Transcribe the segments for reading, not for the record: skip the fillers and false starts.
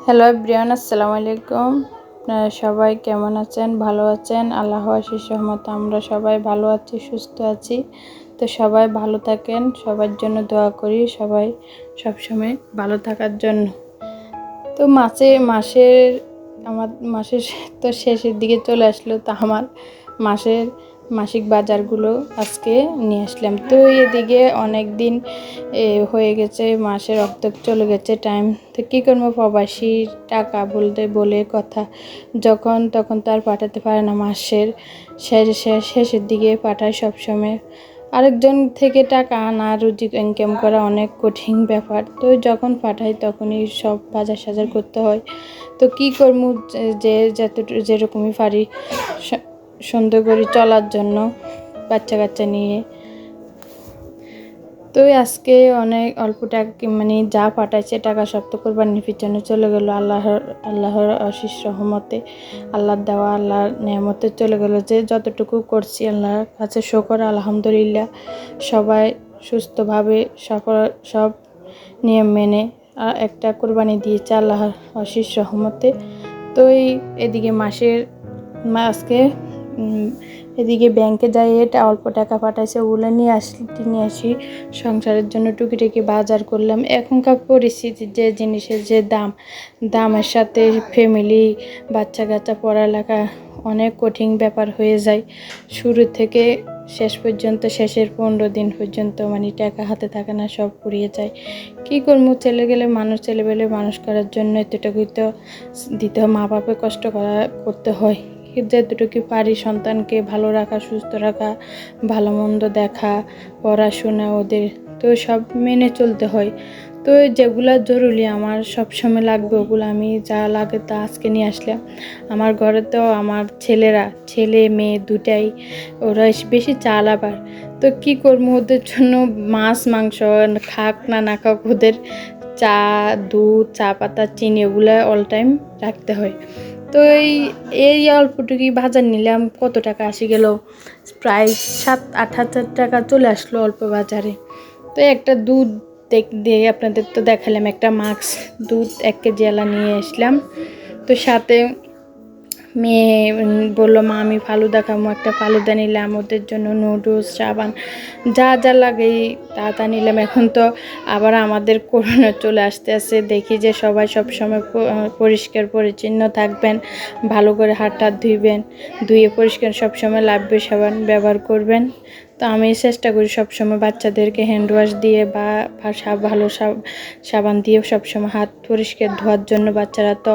Hello everyone, আসসালামু আলাইকুম। আপনারা সবাই কেমন আছেন? ভালো আছেন? আল্লাহর অশেষ রহমতে আমরা সবাই ভালো আছি, সুস্থ আছি। তো সবাই ভালো থাকেন, সবার জন্য দোয়া করি, সবাই সবসময় ভালো থাকার জন্য। তো মাসের তো শেষের দিকে চলে আসলো। তো আমার মাসিক বাজারগুলো আজকে নিয়ে আসলাম। তো এদিকে অনেক দিন হয়ে গেছে, মাসের অর্ধেক চলে গেছে টাইম। তো কী করবো, প্রবাসী টাকা বলে কথা, যখন তখন তো আর পাঠাতে পারে না। মাসের শেষের দিকে পাঠায় সবসময়। আরেকজন থেকে টাকা আনা, রুজি ইনকাম করা অনেক কঠিন ব্যাপার। তো যখন পাঠাই তখনই সব বাজার সাজার করতে হয়। তো কী করবো, যেরকমই পারি সুন্দর করে চলার জন্য বাচ্চা কাচ্চা নিয়ে। তো আজকে অনেক অল্প টাকা যা পাঠাইছে টাকা সব তো কোরবানির পিছনে চলে গেলো। আল্লাহর অশেষ রহমতে, আল্লাহর দেওয়া, আল্লাহর নেয়ামতে চলে গেলো। যে যতটুকু করছি আল্লাহর কাছে শুকর, আলহামদুলিল্লাহ। সবাই সুস্থভাবে সব নিয়ম মেনে একটা কোরবানি দিয়েছে আল্লাহর অশেষ রহমতে। তো এদিকে আজকে এদিকে ব্যাংকে যাই, এটা অল্প টাকা পাঠাইছে, ওগুলো নিয়ে আসি সংসারের জন্য টুকিটাকি বাজার করলাম। এখনকার পরিস্থিতির যে জিনিসের যে দামের সাথে ফ্যামিলি, বাচ্চা কাচ্চা, পড়ালেখা অনেক কঠিন ব্যাপার হয়ে যায়। শুরু থেকে শেষ পর্যন্ত, শেষের 15 দিন পর্যন্ত টাকা হাতে থাকে না, সব পুড়িয়ে যায়। কী করবো, ছেলেবেলে মানুষ করার জন্য এতটুকুই তো দিতে হয়। মা বাপে কষ্ট করতে হয়। যেতটুকু পারি সন্তানকে ভালো রাখা, সুস্থ রাখা, ভালো মন্দ দেখা, পড়াশোনা ওদের তো সব মেনে চলতে হয়। তো যেগুলো জরুরি আমার সবসময় লাগবে, ওগুলো আমি যা লাগে তা আজকে নিয়ে আসলাম। আমার ঘরে তো আমার ছেলে মেয়ে দুটাই, ওরা বেশি চাল আবার। তো কী করবো, ওদের জন্য মাছ মাংস খাক না খাক, ওদের চা, দুধ, চা পাতা, চিনি ওগুলো অল টাইম রাখতে হয়। তো এই অল্পটুকুই বাজার নিলাম। কত টাকা আসি গেল, প্রায় 7-8 হাজার টাকা চলে আসলো অল্প বাজারে। তো একটা দুধ দিয়ে আপনাদের তো দেখালাম, একটা মাক্স দুধ 1 কেজি আলা নিয়ে আসলাম। তো সাথে মেয়ে বললো, মা আমি ফালুদা খাবো, একটা ফালুদা নিলাম। ওদের জন্য নুডলস, সাবান যা লাগে তা নিলাম। এখন তো আবার আমাদের করোনা চলে আসতে দেখি যে সবাই সবসময় পরিষ্কার পরিচ্ছন্ন থাকবেন, ভালো করে হাত ধুয়ে পরিষ্কার সবসময় লাভবে সাবান ব্যবহার করবেন। তো আমি চেষ্টা করি সবসময় বাচ্চাদেরকে হ্যান্ড ওয়াশ দিয়ে বা ভালো সাবান দিয়ে সবসময় হাত পরিষ্কার ধোয়ার জন্য। বাচ্চারা তো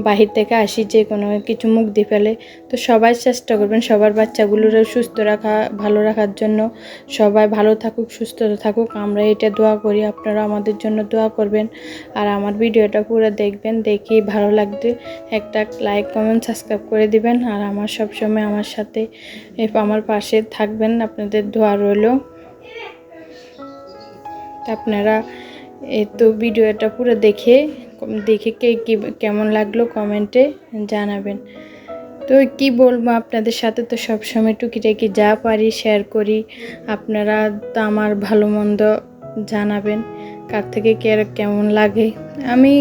বাহির থেকে আসি, যে কোনো কিছু মুখ দিয়ে ফেলে। তো সবাই চেষ্টা করবেন সবার বাচ্চাগুলোর সুস্থ রাখা, ভালো রাখার জন্য। সবাই ভালো থাকুক, সুস্থ থাকুক, আমরা এটা দোয়া করি। আপনারা আমাদের জন্য দোয়া করবেন। আর আমার ভিডিওটা পুরো দেখবেন, দেখি ভালো লাগলে একটা লাইক, কমেন্ট, সাবস্ক্রাইব করে দিবেন। আর আমার সবসময় আমার সাথে আমার পাশে থাকবেন, আপনাদের দোয়া রইল। আপনারা তো ভিডিওটা পুরো দেখে কেমন লাগলো কমেন্টে জানাবেন। তো কি বলবো, আপনাদের সাথে তো সবসময় টুকিটাকি যা পারি শেয়ার করি। আপনারা তো আমার ভালো মন্দ জানাবেন, কার থেকে কেমন লাগে। আমি